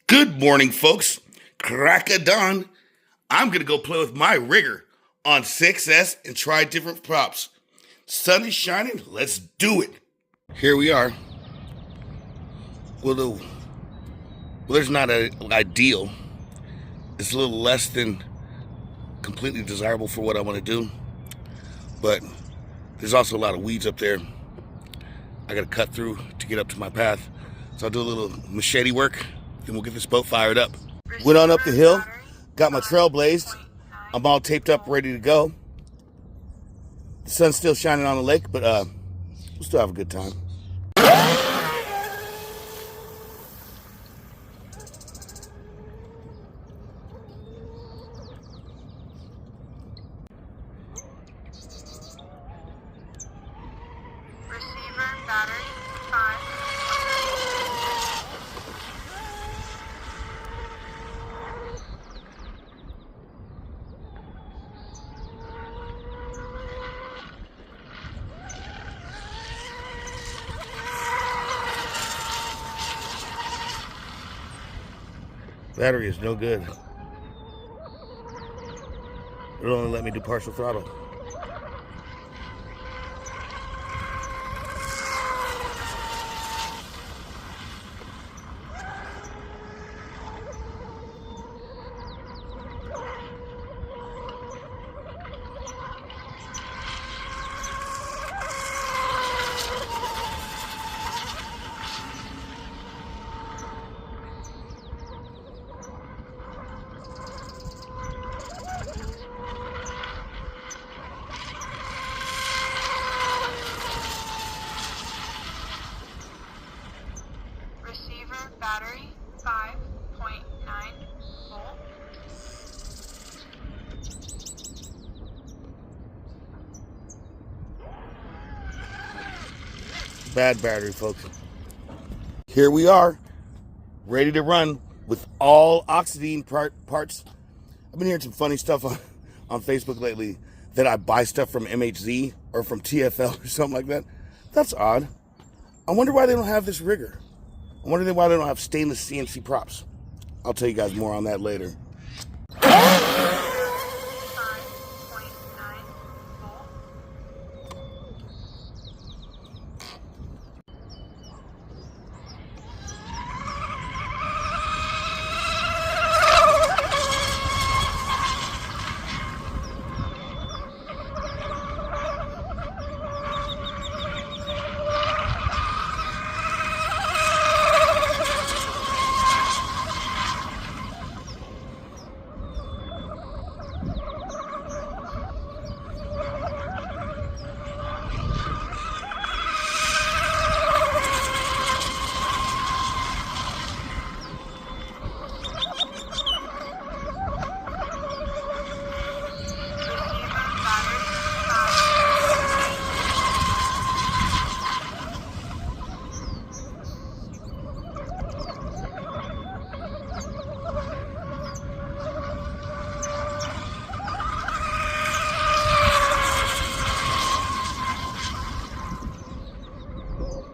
Good morning, folks. Crack a dawn. I'm going to go play with my rigger on 6S and try different props. Sun is shining. Let's do it. Here we are. Well, there's not an ideal. It's a little less than completely desirable for what I want to do. But there's also a lot of weeds up there I got to cut through to get up to my path. So I'll do a little machete work. Then we'll get this boat fired up. Went on up the hill, got my trail blazed. I'm all taped up, ready to go. The sun's still shining on the lake, but we'll still have a good time. Receiver battery 5. Battery is no good. It'll only let me do partial throttle. Receiver battery 5.9 volt. Bad battery, folks. Here we are, ready to run with all Oxidean parts. I've been hearing some funny stuff on Facebook lately that I buy stuff from MHZ or from TFL or something like that. That's odd. I wonder why they don't have this rigger. I wonder why they don't have stainless CNC props. I'll tell you guys more on that later. 5.9 volt.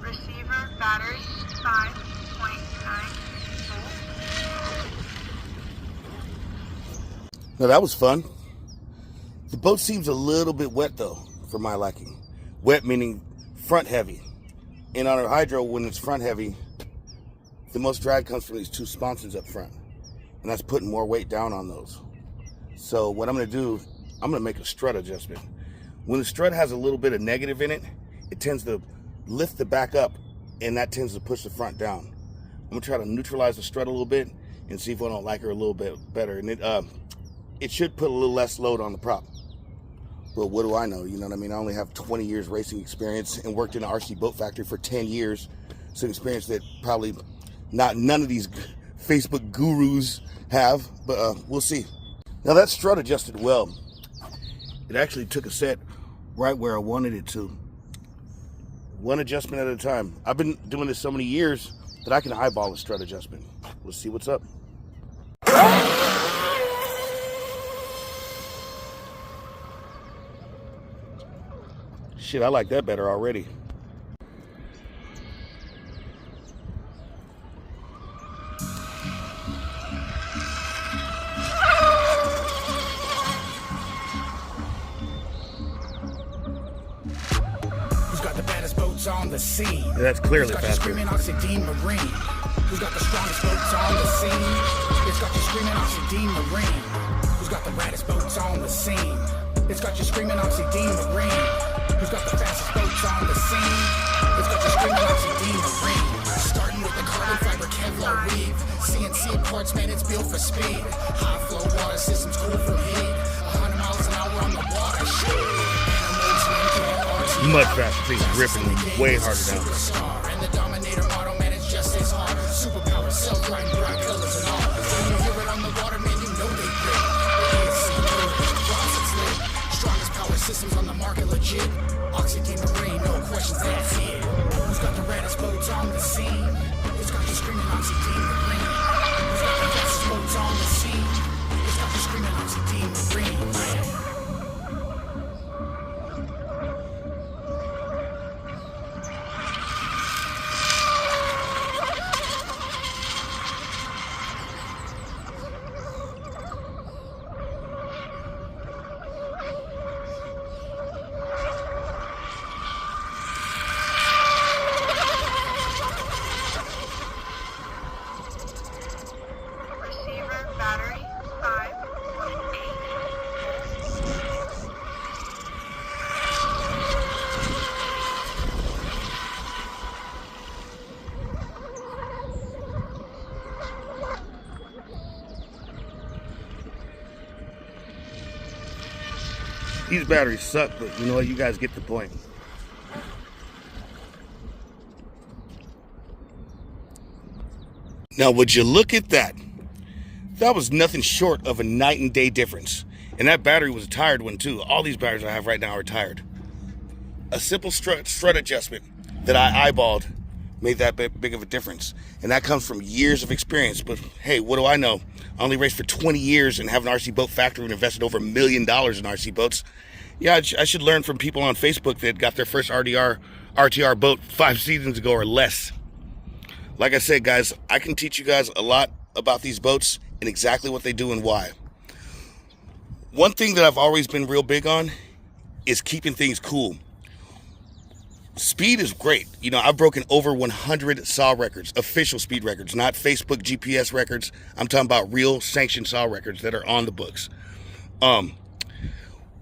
Receiver battery 5.9 volt. Now that was fun. The boat seems a little bit wet though, for my liking. Wet meaning front heavy. And on our hydro, when it's front heavy, the most drag comes from these two sponsons up front. And that's putting more weight down on those. So what I'm gonna do, I'm gonna make a strut adjustment. When the strut has a little bit of negative in it, it tends to lift the back up, and that tends to push the front down. I'm gonna try to neutralize the strut a little bit and see if I don't like her a little bit better. And it should put a little less load on the prop. But what do I know? You know what I mean? I only have 20 years racing experience and worked in an RC boat factory for 10 years. Some experience that probably none of these Facebook gurus have, but we'll see. Now that strut adjusted well. It actually took a set right where I wanted it to. One adjustment at a time. I've been doing this so many years that I can eyeball a strut adjustment. Let's see what's up. Shit, I like that better already. On the scene. Yeah, that's clearly faster. Screaming Oxidean Marine. Who's got the strongest boats on the scene? It's got you screaming Oxidean Marine. Who's got the raddest boats on the scene? It's got you screaming Oxidean Marine. Who's got the fastest boats on the scene? It's got you screaming Oxidean Marine. Starting with the carbon fiber Kevlar weave. CNC imports, man, it's built for speed. High flow water systems cool from heat. 100 miles an hour on the water. Much faster, things ripping way harder now. And the Dominator model, man, it's just as hard. Superpower, self-riding, bright colors and all. When you hear it on the water, man, you know they grip. Strongest power systems on the market, legit. Oxidean Marine, no questions, that's it. Who's got the raddest boats on the scene? It's got you screaming Oxidean Marine. Who's got the fastest boats on the scene? It's got you screaming Oxidean Marine, man. Battery 5.8. These batteries suck, but you know what? You guys get the point. Now, would you look at that? That was nothing short of a night and day difference. And that battery was a tired one too. All these batteries I have right now are tired. A simple strut adjustment that I eyeballed made that big of a difference. And that comes from years of experience. But hey, what do I know? I only raced for 20 years and have an RC boat factory and invested over $1 million in RC boats. Yeah, I should learn from people on Facebook that got their first RTR boat 5 seasons ago or less. Like I said, guys, I can teach you guys a lot about these boats and exactly what they do and why. One thing that I've always been real big on is keeping things cool. Speed is great. You know, I've broken over 100 saw records, official speed records, not Facebook GPS records. I'm talking about real sanctioned saw records that are on the books.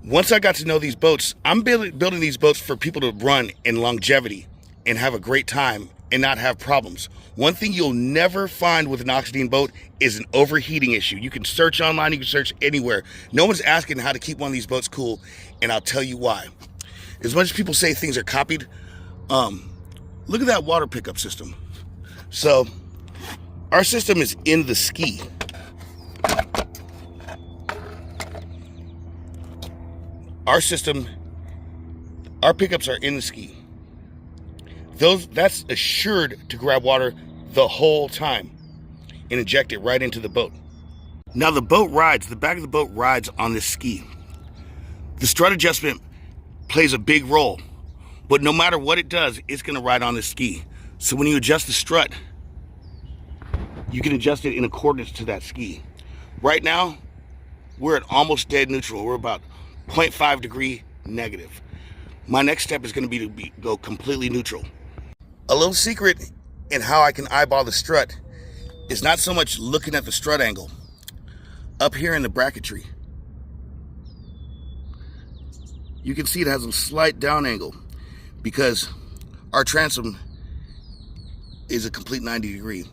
Once I got to know these boats, I'm building these boats for people to run in longevity and have a great time and not have problems. One thing you'll never find with an Oxidean boat is an overheating issue. You can search online, you can search anywhere. No one's asking how to keep one of these boats cool, and I'll tell you why. As much as people say things are copied, look at that water pickup system. So, our system is in the ski. Our pickups are in the ski. That's assured to grab water the whole time and inject it right into the boat. Now the back of the boat rides on this ski. The strut adjustment plays a big role, but no matter what it does, it's gonna ride on the ski. So when you adjust the strut, you can adjust it in accordance to that ski. Right now, we're at almost dead neutral. We're about 0.5 degree negative. My next step is gonna be to go completely neutral. A little secret in how I can eyeball the strut is not so much looking at the strut angle. Up here in the bracketry, you can see it has a slight down angle because our transom is a complete 90 degree.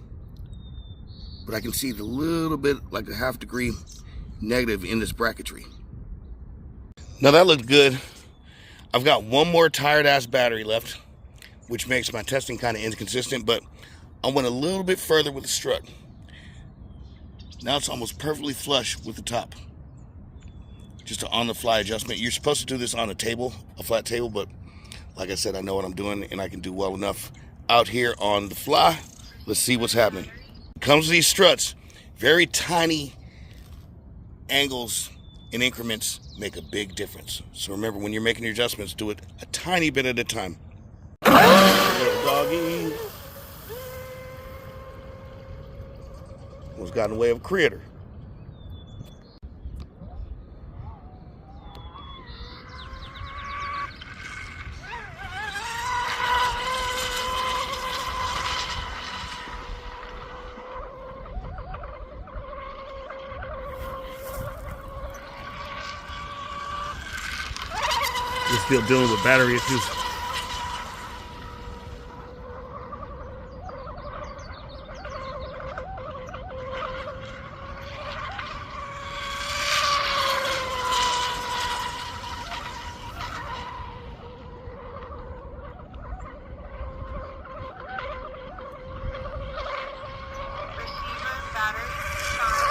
but I can see the little bit like a ½ degree negative in this bracketry. Now that looked good. I've got one more tired ass battery left, which makes my testing kind of inconsistent, but I went a little bit further with the strut. Now it's almost perfectly flush with the top. Just an on-the-fly adjustment. You're supposed to do this on a table, a flat table, but like I said, I know what I'm doing and I can do well enough out here on the fly. Let's see what's happening. Comes with these struts. Very tiny angles and increments make a big difference. So remember, when you're making your adjustments, do it a tiny bit at a time. Little doggy. Almost got in the way of a critter. We're still dealing with battery issues. Receiver battery 5.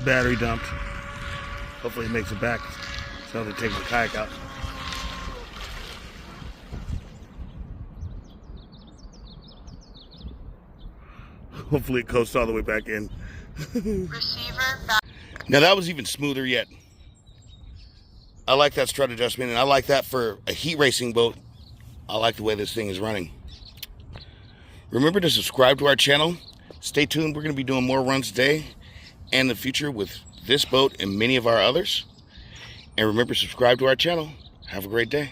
Battery dumped. Hopefully it makes it back. So they take the kayak out. Hopefully it coasts all the way back in. Receiver battery. Now that was even smoother yet. I like that strut adjustment, and I like that for a heat racing boat. I like the way this thing is running. Remember to subscribe to our channel. Stay tuned. We're going to be doing more runs today and in the future with this boat and many of our others. And remember, subscribe to our channel. Have a great day.